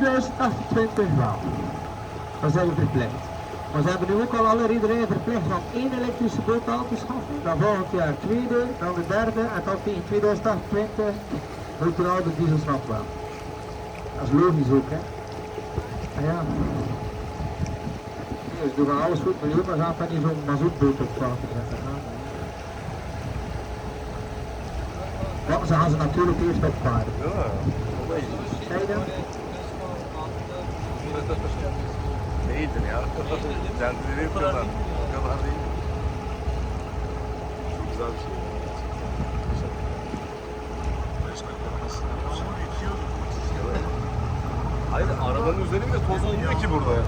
2028 wel. Dan zijn we verplicht. Maar ze hebben nu ook al alle riederijen verplicht om 1 elektrische boot aan te schaffen. Dan volgend jaar tweede, dan de derde en dan in 2028 moet er al de dieselschap wel. Dat is logisch ook, hè. En ja. Nee, ze doen alles goed milieu, maar ze gaan niet zo'n mazoetboot op water zetten. Want ze gaan ze natuurlijk eerst opvaren. Ja. Kijk dan. Eten ya. Kendileri yapıyorlar. O kadar değil. Çok güzel bir şey. Hayır, arabanın üzerinde toz olmuyor ki burada ya.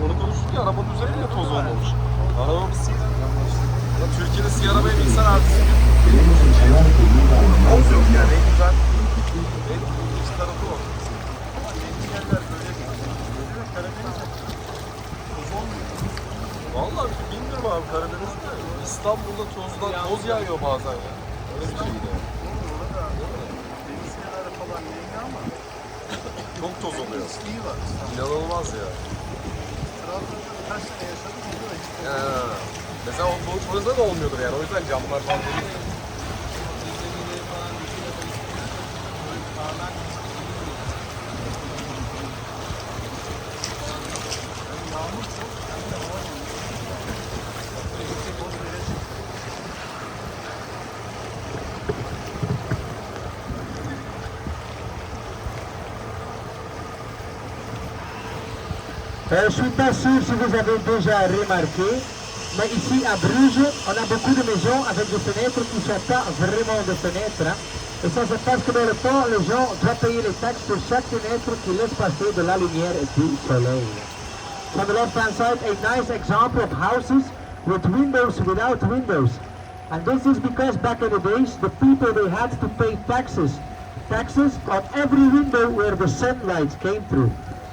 Onu konuştuk ya, arabanın üzerinde toz olmamış. Arabamız siyah. Ya Türkiye'de siyah arabaya binsen ertesi gün toz yok yani, en güzel. En güzel tarafı o. Ama yeni yerler böyle değil. Karadeniz'de toz olmuyor. Vallahi bilmiyorum abi, Karadeniz'de İstanbul'da toz yağıyor bazen ya. Öyle bir şey de. Deniz kenarı falan yeni ama çok toz oluyor. İnanılmaz ya. Trabzon'da kaç sene yaşadım oluyor işte. Mesela burada da olmuyordur yani, o yüzden camlar falan değil. Je ne suis pas sûr si vous avez déjà remarqué, mais ici à Bruges, on a beaucoup de maisons avec des fenêtres qui ne sont pas vraiment des fenêtres. Hein. Et ça c'est parce que dans le temps, les gens doivent payer les taxes pour chaque fenêtre qui laisse passer de la lumière et du soleil. So on the left hand side, a nice example of houses with windows without windows. And this is because back in the days, the people, they had to pay taxes. Taxes on every window where the sunlight came through.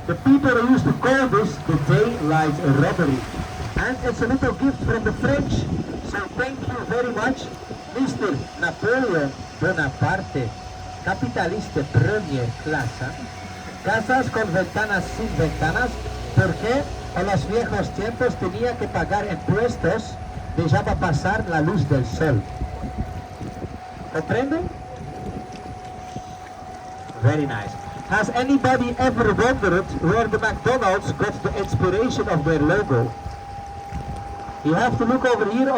The people used to call this the daylight robbery. And it's a little gift from the French. So thank you very much, Mr. Napoleon Bonaparte, capitalista premier clase. Casas con ventanas sin ventanas, porque en los viejos tiempos tenía que pagar impuestos ya para pasar la luz del sol. ¿Comprenden? Very nice. Has anybody ever wondered where the McDonald's got the inspiration of their logo? You have to look over here on